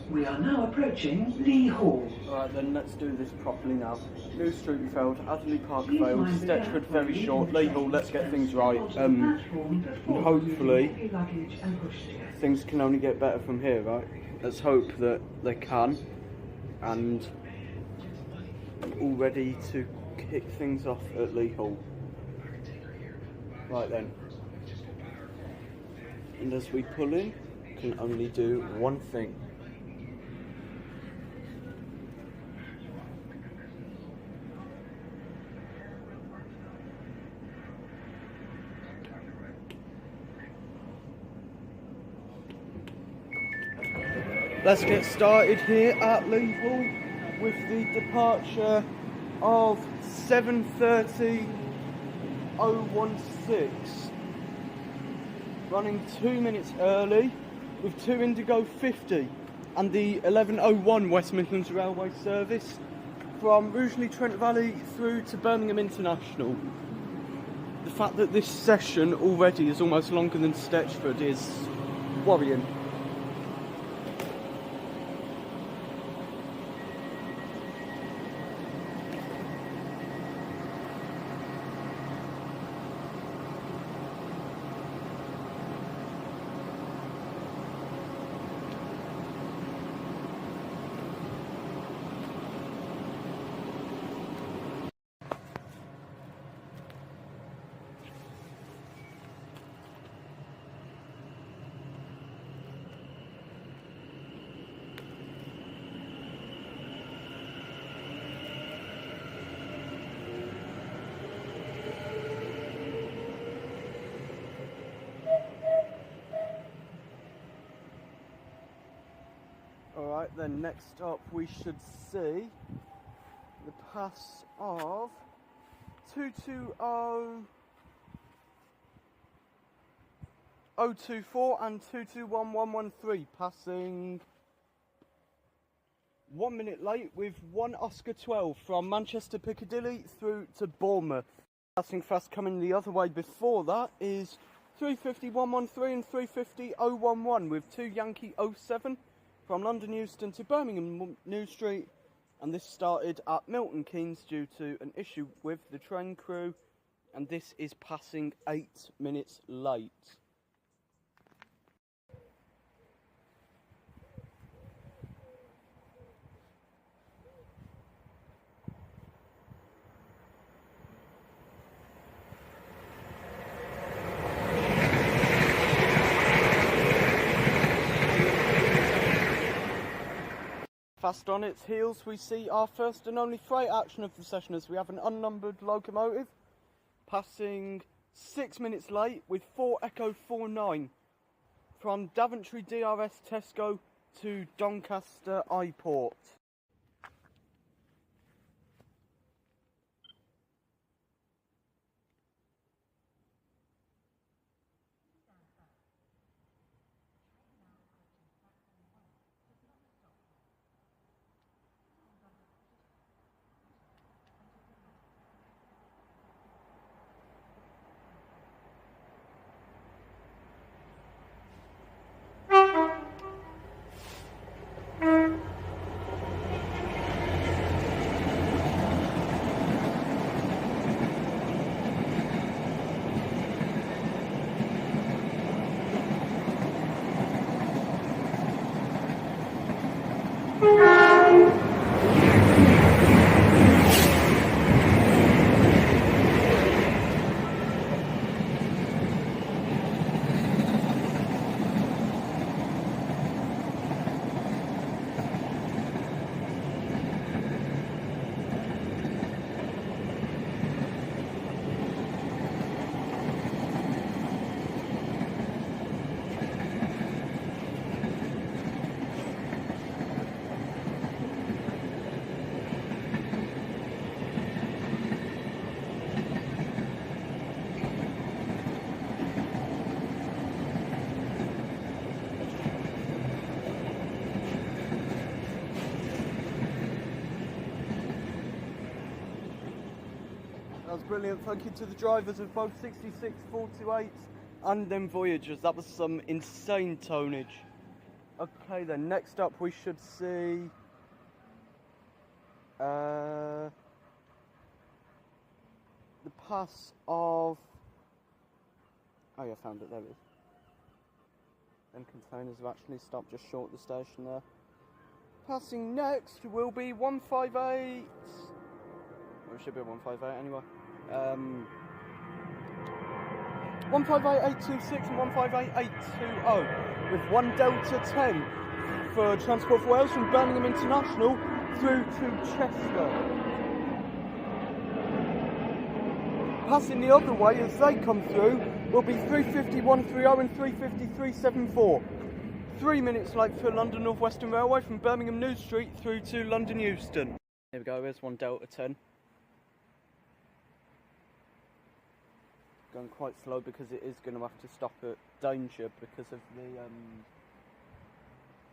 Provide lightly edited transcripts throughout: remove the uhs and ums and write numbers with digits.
We are now approaching Lea Hall. Alright then, let's do this properly now. New Street we failed, Adderley Park failed, Stetchford very short, Lea Hall, let's get things right. And hopefully things can only get better from here, right? Let's hope that they can. And I'm all ready to kick things off at Lea Hall. Right then. And as we pull in, can only do one thing. Let's get started here at Lea Hall with the departure of 7:30:016, running 2 minutes early with 2 Indigo 50 and the 11:01 West Midlands Railway service from Rugeley Trent Valley through to Birmingham International. The fact that this session already is almost longer than Stetchford is worrying. Alright then, next up we should see the pass of 220024 and 221113, passing 1 minute late with 1 Oscar 12 from Manchester Piccadilly through to Bournemouth. Passing fast coming the other way before that is 350-113 and 350-011 with 2 Yankee 07 from London Euston to Birmingham New Street, and this started at Milton Keynes due to an issue with the train crew, and this is passing 8 minutes late. Fast on its heels, we see our first and only freight action of the session as we have an unnumbered locomotive passing 6 minutes late with 4 Echo 49 from Daventry DRS Tesco to Doncaster Eyeport. That was brilliant. Thank you to the drivers of both 66, 428s and them Voyagers. That was some insane tonnage. Okay then, next up we should see the pass of... Oh yeah, I found it, there it is. Them containers have actually stopped just short of the station there. Passing next will be 158. Well, it should be 158 anyway. 158826 and 158820 with 1 Delta 10 for Transport for Wales from Birmingham International through to Chester. Passing the other way as they come through will be 350-130 and 350-374. 3 minutes late for London Northwestern Railway from Birmingham New Street through to London Euston. Here we go, here's 1 Delta 10. Going quite slow because it is going to have to stop at Danger because of the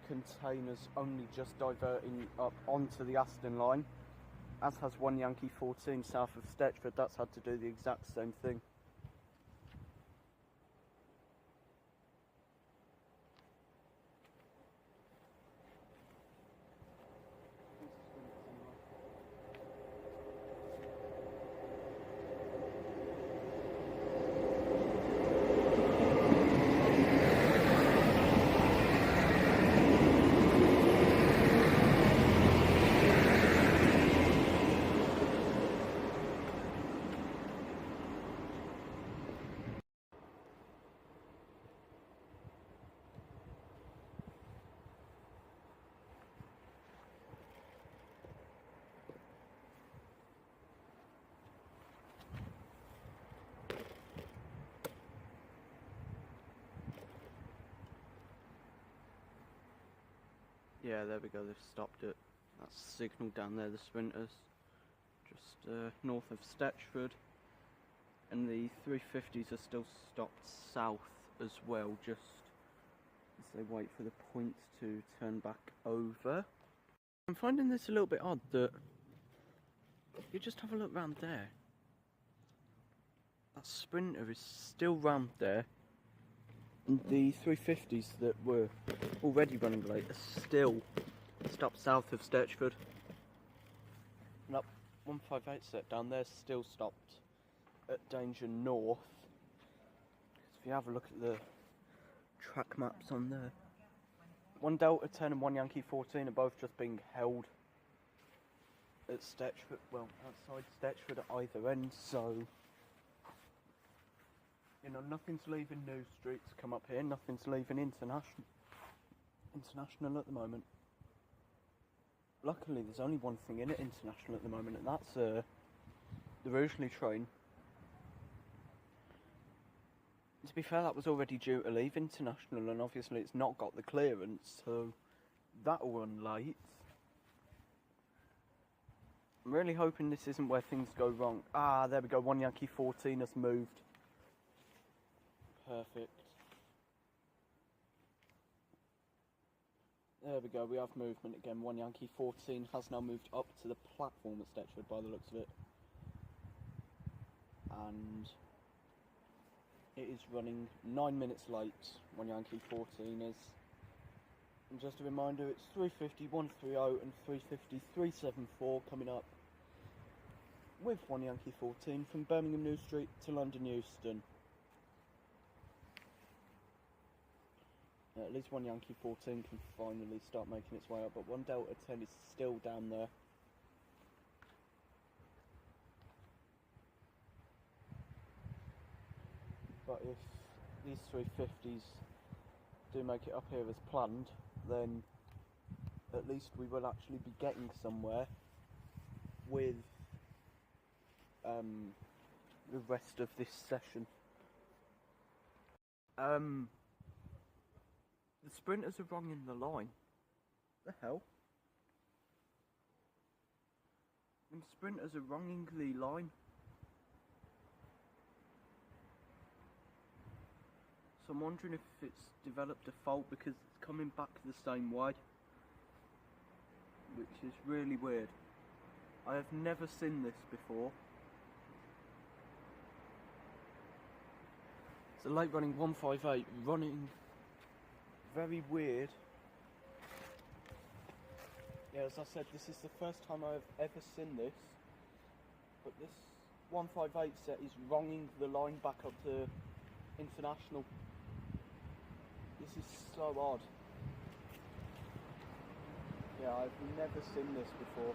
containers only just diverting up onto the Aston line, as has 1 Yankee 14 south of Stetchford. That's had to do the exact same thing. Yeah, there we go, they've stopped it. That's signal down there, the Sprinters. Just north of Stetchford. And the 350s are still stopped south as well, just as they wait for the points to turn back over. I'm finding this a little bit odd that you just have a look round there. That Sprinter is still round there. And the 350s that were already running late are still stopped south of Stetchford. And that 158 set down there still stopped at Danger North. If you have a look at the track maps on there, 1 Delta 10 and 1 Yankee 14 are both just being held at Stetchford, well, outside Stetchford at either end, so... You know, nothing's leaving New Street to come up here, nothing's leaving International at the moment. Luckily, there's only one thing in it, International at the moment, and that's the Rugeley train. To be fair, that was already due to leave International, and obviously it's not got the clearance, so that'll run late. I'm really hoping this isn't where things go wrong. Ah, there we go, 1 Yankee 14 has moved. Perfect. There we go, we have movement again. 1 Yankee 14 has now moved up to the platform at Stetchford by the looks of it. And it is running 9 minutes late, 1 Yankee 14 is. And just a reminder, it's 350, 130 and 350, 374 coming up with 1 Yankee 14 from Birmingham New Street to London Euston. At least 1 Yankee 14 can finally start making its way up, but 1 Delta 10 is still down there. But if these 350s do make it up here as planned, then at least we will actually be getting somewhere with the rest of this session. The Sprinters are wrong in the line. The hell? And Sprinters are wronging the line. So I'm wondering if it's developed a fault because it's coming back the same way. Which is really weird. I have never seen this before. It's a late running 158, running very weird. Yeah, as I said, this is the first time I've ever seen this, but this 158 set is wronging the line back up to international. This is so odd. Yeah, I've never seen this before.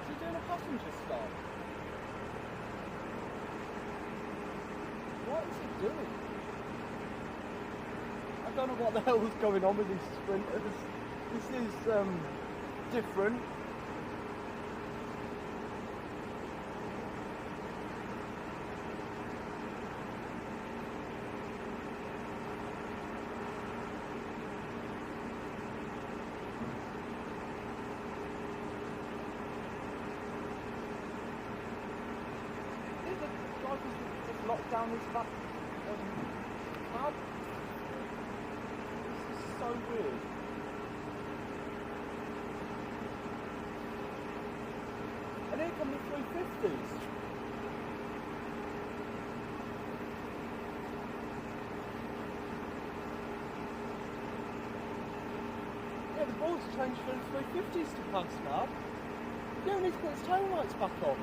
Is he doing a passenger stop? What is he doing? I don't know what the hell is going on with these sprinters. This is different. Just locked down his back cab. This is so weird. And here come the 350s. Yeah, the board's changed for the 350s to pass now. You don't need to put his tail lights back on.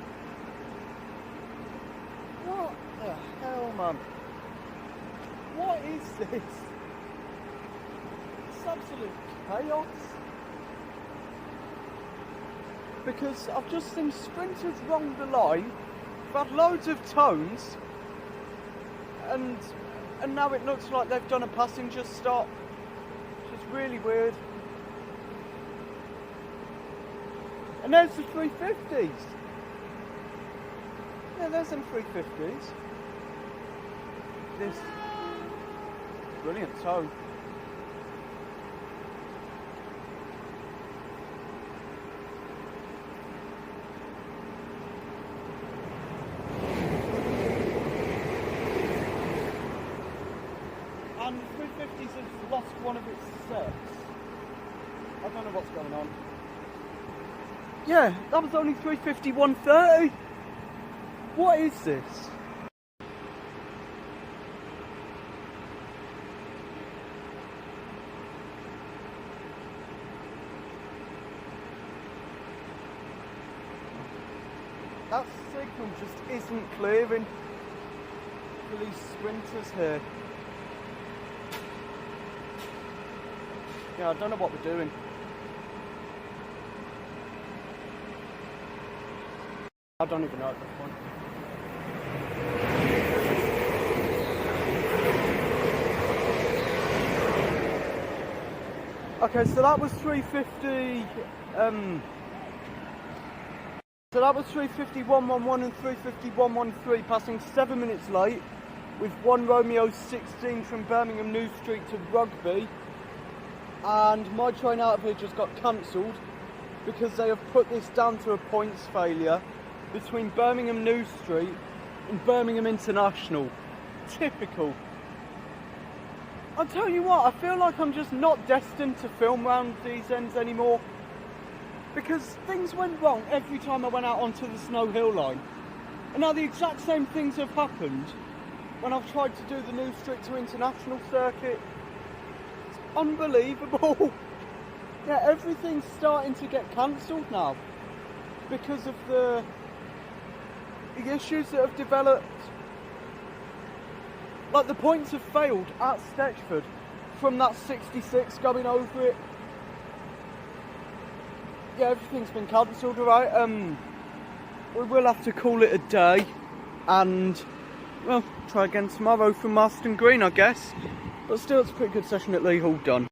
What the hell, man? What is this? It's absolute chaos. Because I've just seen sprinters wrong the line. I've had loads of tones, and now it looks like they've done a passenger stop, which is really weird. And there's the 350s. Yeah, there's some 350s. This brilliant tone. And the 350s has lost one of its sets. I don't know what's going on. Yeah, that was only 350 130. What is this? That signal just isn't clearing for these sprinters here. Yeah, I don't know what they're doing. I don't even know at this point. Okay, so that was 350. So that was 350 111 and 350 113, passing 7 minutes late, with 1 Romeo 16 from Birmingham New Street to Rugby. And my train out of here just got cancelled because they have put this down to a points failure between Birmingham New Street and Birmingham International. Typical. I'll tell you what, I feel like I'm just not destined to film round these ends anymore, because things went wrong every time I went out onto the Snow Hill line. And now the exact same things have happened when I've tried to do the New Street to International circuit. It's unbelievable. Yeah, everything's starting to get cancelled now because of the issues that have developed. Like, the points have failed at Stetchford from that 66 going over it. Yeah, everything's been cancelled, alright. We will have to call it a day and, well, try again tomorrow from Marston Green, I guess. But still, it's a pretty good session at Lea Hall done.